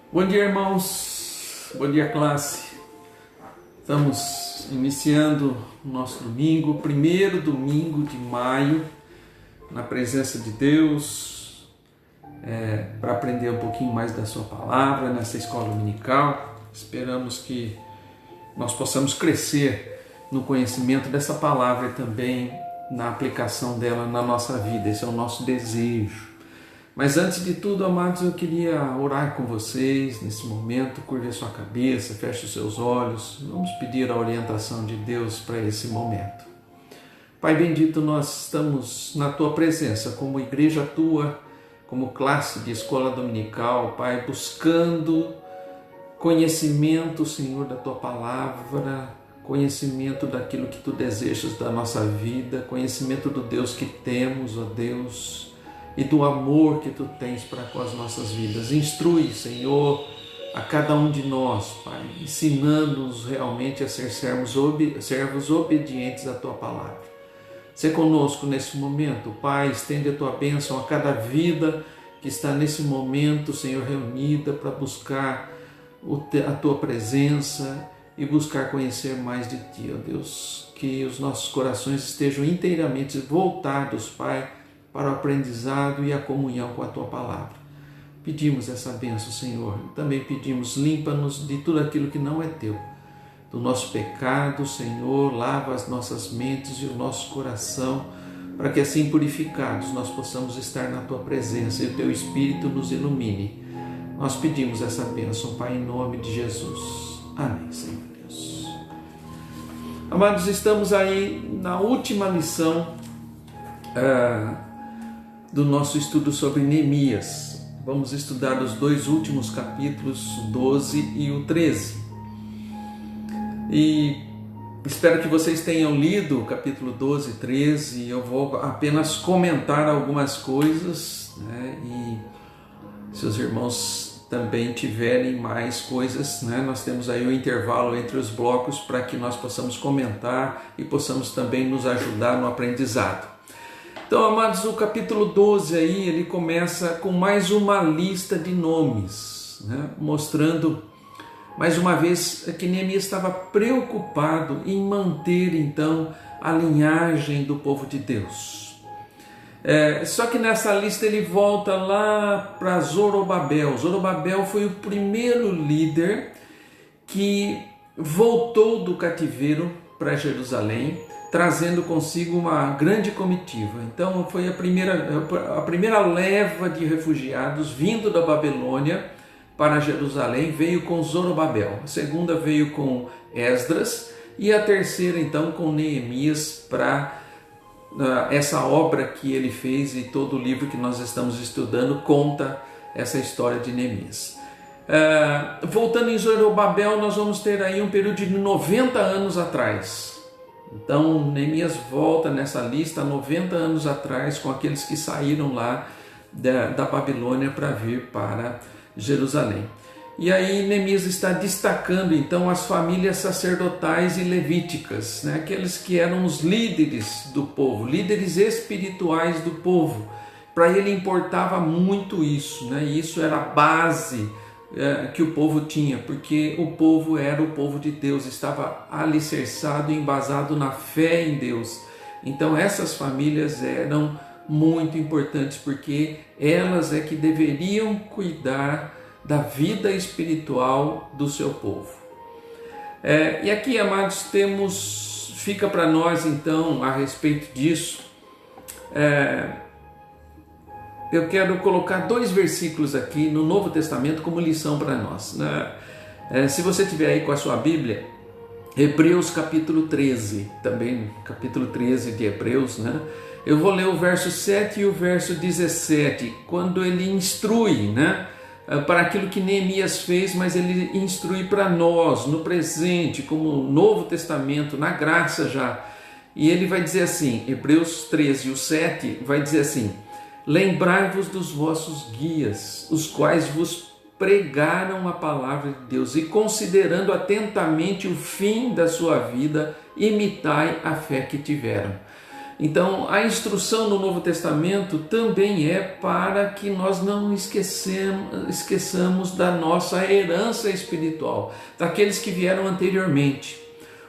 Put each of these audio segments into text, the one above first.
Bom dia, irmãos. Bom dia, classe. Estamos iniciando o nosso domingo, primeiro domingo de maio, na presença de Deus, para aprender um pouquinho mais da sua palavra nessa escola dominical. Esperamos que nós possamos crescer no conhecimento dessa palavra e também na aplicação dela na nossa vida. Esse é o nosso desejo. Mas antes de tudo, amados, eu queria orar com vocês nesse momento. Curve a sua cabeça, feche os seus olhos. Vamos pedir a orientação de Deus para esse momento. Pai bendito, nós estamos na Tua presença, como igreja Tua, como classe de escola dominical, Pai, buscando conhecimento, Senhor, da Tua palavra, conhecimento daquilo que Tu desejas da nossa vida, conhecimento do Deus que temos, ó Deus, e do amor que Tu tens para com as nossas vidas. Instrui, Senhor, a cada um de nós, Pai, ensinando-nos realmente a ser servos obedientes à Tua palavra. Sê conosco nesse momento, Pai, estende a Tua bênção a cada vida que está nesse momento, Senhor, reunida para buscar a Tua presença e buscar conhecer mais de Ti, ó Deus. Que os nossos corações estejam inteiramente voltados, Pai, para o aprendizado e a comunhão com a Tua palavra. Pedimos essa bênção, Senhor. Também pedimos, limpa-nos de tudo aquilo que não é Teu. Do nosso pecado, Senhor, lava as nossas mentes e o nosso coração, para que assim purificados nós possamos estar na Tua presença e o Teu Espírito nos ilumine. Nós pedimos essa bênção, Pai, em nome de Jesus. Amém, Senhor Deus. Amados, estamos aí na última lição do nosso estudo sobre Neemias. Vamos estudar os dois últimos capítulos, 12 e o 13. E espero que vocês tenham lido o capítulo 12 e 13. Eu vou apenas comentar algumas coisas, né? E se os irmãos também tiverem mais coisas, né? Nós temos aí um intervalo entre os blocos para que nós possamos comentar e possamos também nos ajudar no aprendizado. Então, amados, o capítulo 12 aí, ele começa com mais uma lista de nomes, né? Mostrando, mais uma vez, que Neemias estava preocupado em manter, então, a linhagem do povo de Deus. Só que nessa lista ele volta lá para Zorobabel. Zorobabel foi o primeiro líder que voltou do cativeiro para Jerusalém, trazendo consigo uma grande comitiva. Então foi a primeira leva de refugiados vindo da Babilônia para Jerusalém, veio com Zorobabel. A segunda veio com Esdras e a terceira então com Neemias para essa obra que ele fez, e todo o livro que nós estamos estudando conta essa história de Neemias. Voltando em Zorobabel, nós vamos ter aí um período de 90 anos atrás. Então, Neemias volta nessa lista 90 anos atrás, com aqueles que saíram lá da Babilônia para vir para Jerusalém. E aí Neemias está destacando então as famílias sacerdotais e levíticas, né? Aqueles que eram os líderes do povo, líderes espirituais do povo. Para ele importava muito isso, né? E isso era a base que o povo tinha, porque o povo era o povo de Deus, estava alicerçado e embasado na fé em Deus. Então essas famílias eram muito importantes, porque elas é que deveriam cuidar da vida espiritual do seu povo. E aqui, amados, fica para nós então a respeito disso. Eu quero colocar 2 versículos aqui no Novo Testamento como lição para nós, né? Se você tiver aí com a sua Bíblia, Hebreus capítulo 13, também capítulo 13 de Hebreus, né? Eu vou ler o verso 7 e o verso 17, quando ele instrui, né, para aquilo que Neemias fez, mas ele instrui para nós, no presente, como Novo Testamento, na graça já. E ele vai dizer assim, Hebreus 13, o 7, vai dizer assim: lembrai-vos dos vossos guias, os quais vos pregaram a palavra de Deus, e considerando atentamente o fim da sua vida, imitai a fé que tiveram. Então, a instrução no Novo Testamento também é para que nós não esqueçamos da nossa herança espiritual, daqueles que vieram anteriormente.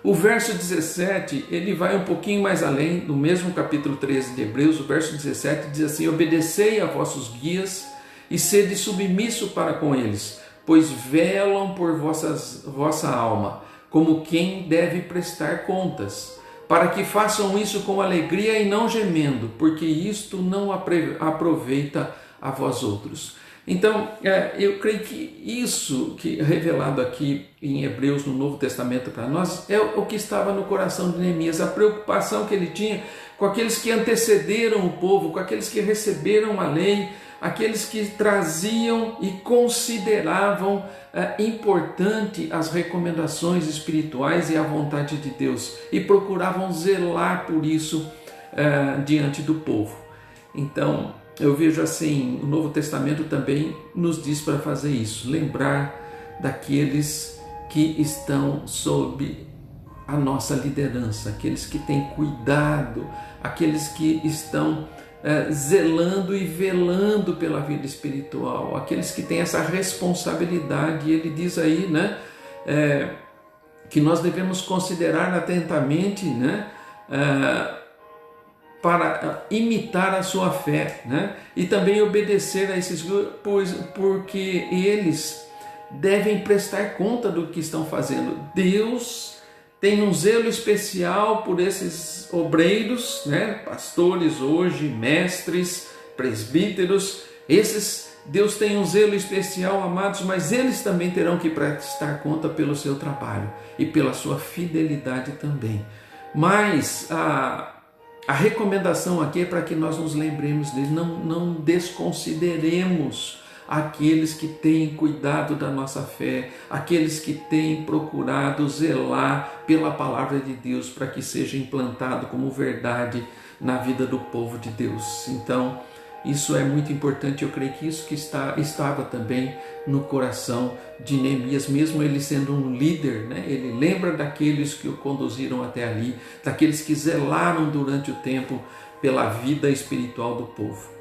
O verso 17, ele vai um pouquinho mais além, no mesmo capítulo 13 de Hebreus, o verso 17 diz assim: obedecei a vossos guias e sede submisso para com eles, pois velam por vossa alma, como quem deve prestar contas, para que façam isso com alegria e não gemendo, porque isto não aproveita a vós outros. Então, eu creio que isso que é revelado aqui em Hebreus, no Novo Testamento para nós, é o que estava no coração de Neemias, a preocupação que ele tinha com aqueles que antecederam o povo, com aqueles que receberam a lei, aqueles que traziam e consideravam importante as recomendações espirituais e a vontade de Deus, e procuravam zelar por isso diante do povo. Então, eu vejo assim, o Novo Testamento também nos diz para fazer isso, lembrar daqueles que estão sob a nossa liderança, aqueles que têm cuidado, aqueles que estão zelando e velando pela vida espiritual, aqueles que têm essa responsabilidade. E ele diz aí, né, que nós devemos considerar atentamente, né, para imitar a sua fé, né, e também obedecer a esses grupos, porque eles devem prestar conta do que estão fazendo. Deus tem um zelo especial por esses obreiros, né? Pastores hoje, mestres, presbíteros, Deus tem um zelo especial, amados, mas eles também terão que prestar conta pelo seu trabalho e pela sua fidelidade também. Mas a recomendação aqui é para que nós nos lembremos deles, não desconsideremos aqueles que têm cuidado da nossa fé, aqueles que têm procurado zelar pela palavra de Deus para que seja implantado como verdade na vida do povo de Deus. Então, isso é muito importante. Eu creio que isso que estava também no coração de Neemias, mesmo ele sendo um líder, né? Ele lembra daqueles que o conduziram até ali, daqueles que zelaram durante o tempo pela vida espiritual do povo.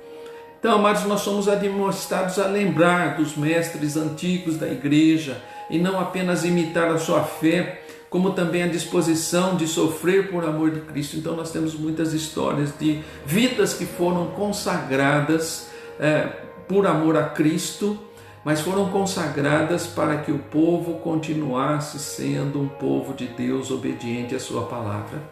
Então, amados, nós somos admoestados a lembrar dos mestres antigos da igreja e não apenas imitar a sua fé, como também a disposição de sofrer por amor de Cristo. Então, nós temos muitas histórias de vidas que foram consagradas por amor a Cristo, mas foram consagradas para que o povo continuasse sendo um povo de Deus obediente à sua palavra.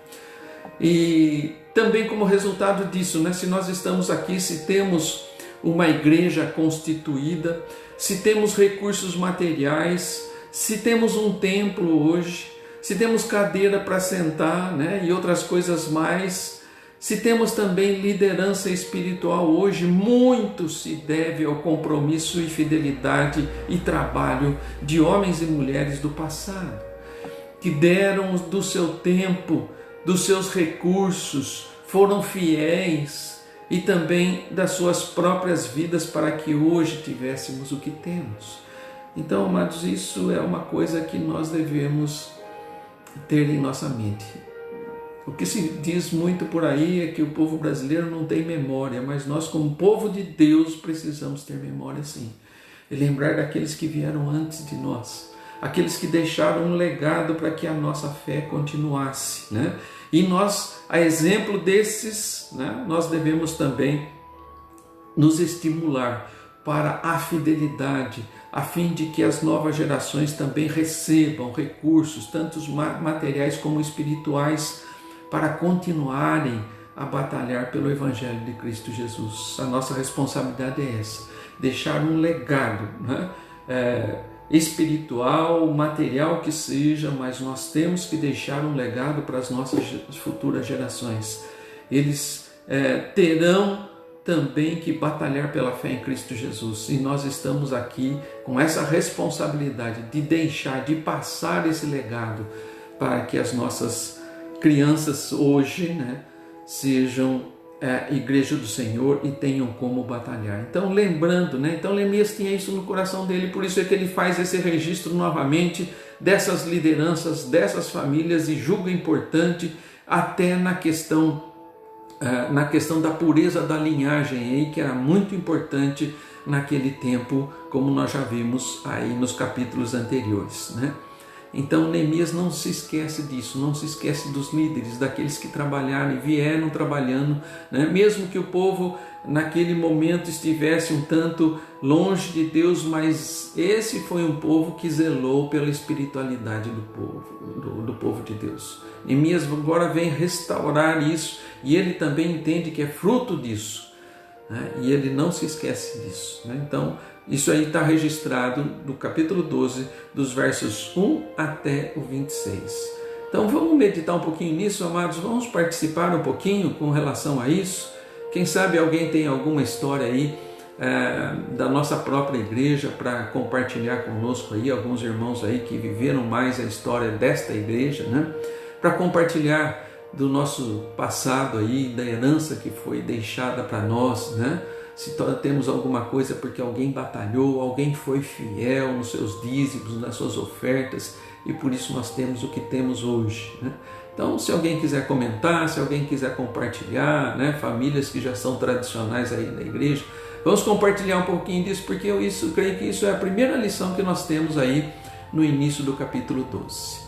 E também como resultado disso, né, se nós estamos aqui, se temos uma igreja constituída, se temos recursos materiais, se temos um templo hoje, se temos cadeira para sentar, né, e outras coisas mais, se temos também liderança espiritual hoje, muito se deve ao compromisso e fidelidade e trabalho de homens e mulheres do passado, que deram do seu tempo, dos seus recursos, foram fiéis e também das suas próprias vidas para que hoje tivéssemos o que temos. Então, amados, isso é uma coisa que nós devemos ter em nossa mente. O que se diz muito por aí é que o povo brasileiro não tem memória, mas nós, como povo de Deus, precisamos ter memória sim. E lembrar daqueles que vieram antes de nós, aqueles que deixaram um legado para que a nossa fé continuasse, né? E nós, a exemplo desses, né, nós devemos também nos estimular para a fidelidade, a fim de que as novas gerações também recebam recursos, tanto materiais como espirituais, para continuarem a batalhar pelo Evangelho de Cristo Jesus. A nossa responsabilidade é essa, deixar um legado, né? Espiritual, material que seja, mas nós temos que deixar um legado para as nossas futuras gerações. Eles terão também que batalhar pela fé em Cristo Jesus, e nós estamos aqui com essa responsabilidade de deixar, de passar esse legado para que as nossas crianças hoje, né, sejam igreja do Senhor e tenham como batalhar. Então, lembrando, né? Então Neemias tinha isso no coração dele, por isso é que ele faz esse registro novamente dessas lideranças, dessas famílias, e julga importante até na questão na questão da pureza da linhagem aí, que era muito importante naquele tempo, como nós já vimos aí nos capítulos anteriores, né? Então Neemias não se esquece disso, não se esquece dos líderes, daqueles que trabalharam e vieram trabalhando, né? Mesmo que o povo naquele momento estivesse um tanto longe de Deus, mas esse foi um povo que zelou pela espiritualidade do povo de Deus. Neemias agora vem restaurar isso e ele também entende que é fruto disso, né? E ele não se esquece disso, né? Então isso aí está registrado no capítulo 12, dos versos 1 até o 26. Então vamos meditar um pouquinho nisso, amados, vamos participar um pouquinho com relação a isso. Quem sabe alguém tem alguma história aí da nossa própria igreja para compartilhar conosco aí, alguns irmãos aí que viveram mais a história desta igreja, né? Para compartilhar do nosso passado aí, da herança que foi deixada para nós, né? Se temos alguma coisa porque alguém batalhou, alguém foi fiel nos seus dízimos, nas suas ofertas, e por isso nós temos o que temos hoje, né? Então, se alguém quiser comentar, se alguém quiser compartilhar, né? Famílias que já são tradicionais aí na igreja, vamos compartilhar um pouquinho disso, porque eu creio que isso é a primeira lição que nós temos aí no início do capítulo 12.